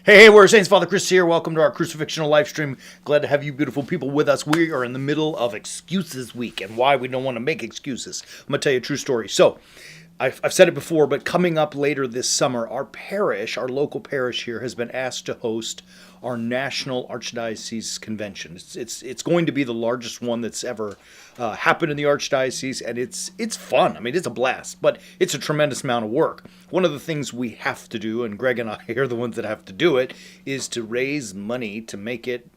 Hey, we're Saints. Father Chris here. Welcome to our Crucifixional Life stream. Glad to have you beautiful people with us. We are in the middle of Excuses Week and why we don't want to make excuses. I'm going to tell you a true story. So, I've said it before, but coming up later this summer, our parish, our local parish here, has been asked to host our National Archdiocese Convention. It's going to be the largest one that's ever happened in the Archdiocese, and it's fun. I mean, it's a blast, but it's a tremendous amount of work. One of the things we have to do, and Greg and I are the ones that have to do it, is to raise money to make it,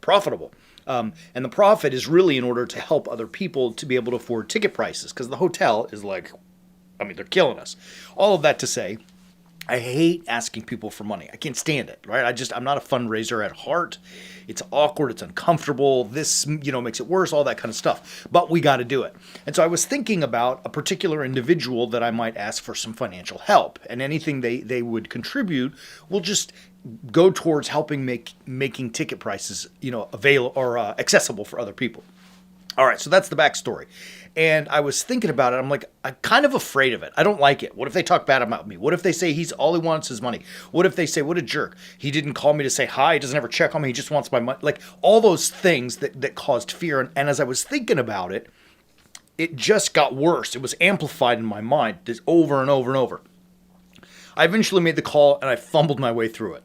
profitable. And the profit is really in order to help other people to be able to afford ticket prices, because the hotel is they're killing us. All of that to say, I hate asking people for money. I can't stand it, right? I'm not a fundraiser at heart. It's awkward. It's uncomfortable. This, makes it worse, all that kind of stuff. But we got to do it. And so I was thinking about a particular individual that I might ask for some financial help. And anything they would contribute will just go towards helping making ticket prices, available or accessible for other people. All right, so that's the backstory. And I was thinking about it. I'm kind of afraid of it. I don't like it. What if they talk bad about me? What if they say all he wants is money? What if they say, what a jerk. He didn't call me to say hi. He doesn't ever check on me. He just wants my money. Like all those things that caused fear. And as I was thinking about it, it just got worse. It was amplified in my mind just over and over and over. I eventually made the call and I fumbled my way through it.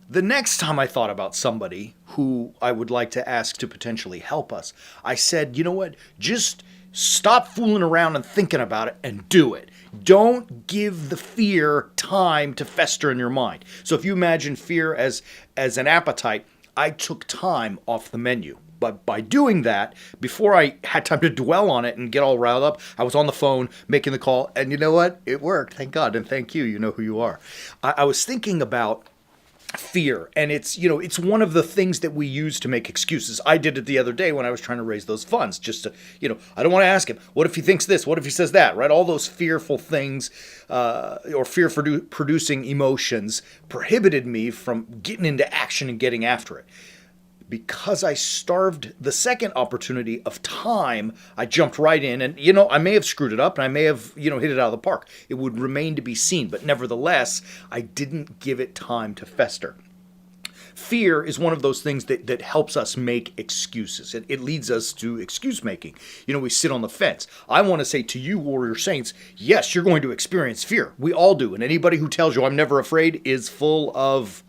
The next time I thought about somebody who I would like to ask to potentially help us, I said, you know what? Just stop fooling around and thinking about it and do it. Don't give the fear time to fester in your mind. So if you imagine fear as an appetite, I took time off the menu. But by doing that, before I had time to dwell on it and get all riled up, I was on the phone making the call. And you know what? It worked. Thank God. And thank you. You know who you are. I was thinking about fear, and it's one of the things that we use to make excuses. I did it the other day when I was trying to raise those funds, just to, I don't want to ask him, what if he thinks this, what if he says that, right? All those fearful things or fear producing emotions prohibited me from getting into action and getting after it. Because I starved the second opportunity of time, I jumped right in and, I may have screwed it up and I may have, hit it out of the park. It would remain to be seen. But nevertheless, I didn't give it time to fester. Fear is one of those things that helps us make excuses. It leads us to excuse making. We sit on the fence. I want to say to you, warrior saints, yes, you're going to experience fear. We all do. And anybody who tells you I'm never afraid is full of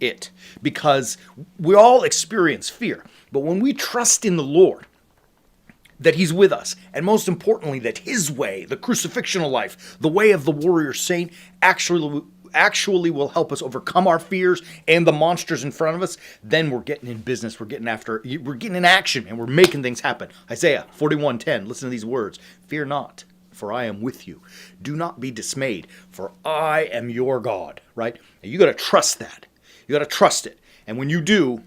it, because we all experience fear. But when we trust in the Lord, that He's with us, and most importantly, that His way, the crucifixional life, the way of the warrior saint, actually will help us overcome our fears and the monsters in front of us, then we're getting in business, we're getting in action, and we're making things happen. Isaiah 41:10, listen to these words: fear not, for I am with you. Do not be dismayed, for I am your God, right? And you got to trust that. You got to trust it. And when you do,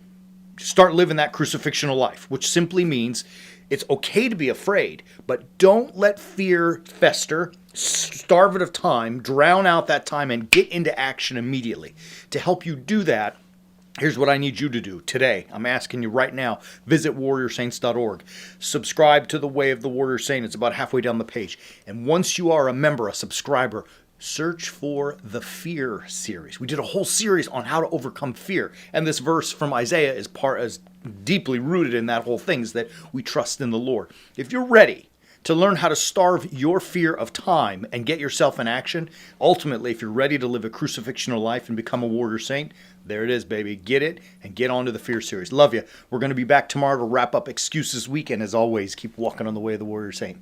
start living that crucifixional life, which simply means it's okay to be afraid, but don't let fear fester, starve it of time, drown out that time, and get into action immediately. To help you do that, here's what I need you to do today. I'm asking you right now, visit warriorsaints.org. Subscribe to the Way of the Warrior Saint. It's about halfway down the page. And once you are a member, a subscriber, search for the Fear series. We did a whole series on how to overcome fear. And this verse from Isaiah is deeply rooted in that whole thing, is that we trust in the Lord. If you're ready to learn how to starve your fear of time and get yourself in action, ultimately, if you're ready to live a crucifixional life and become a warrior saint, there it is, baby. Get it and get on to the Fear series. Love you. We're going to be back tomorrow to wrap up Excuses Week. And as always, keep walking on the way of the warrior saint.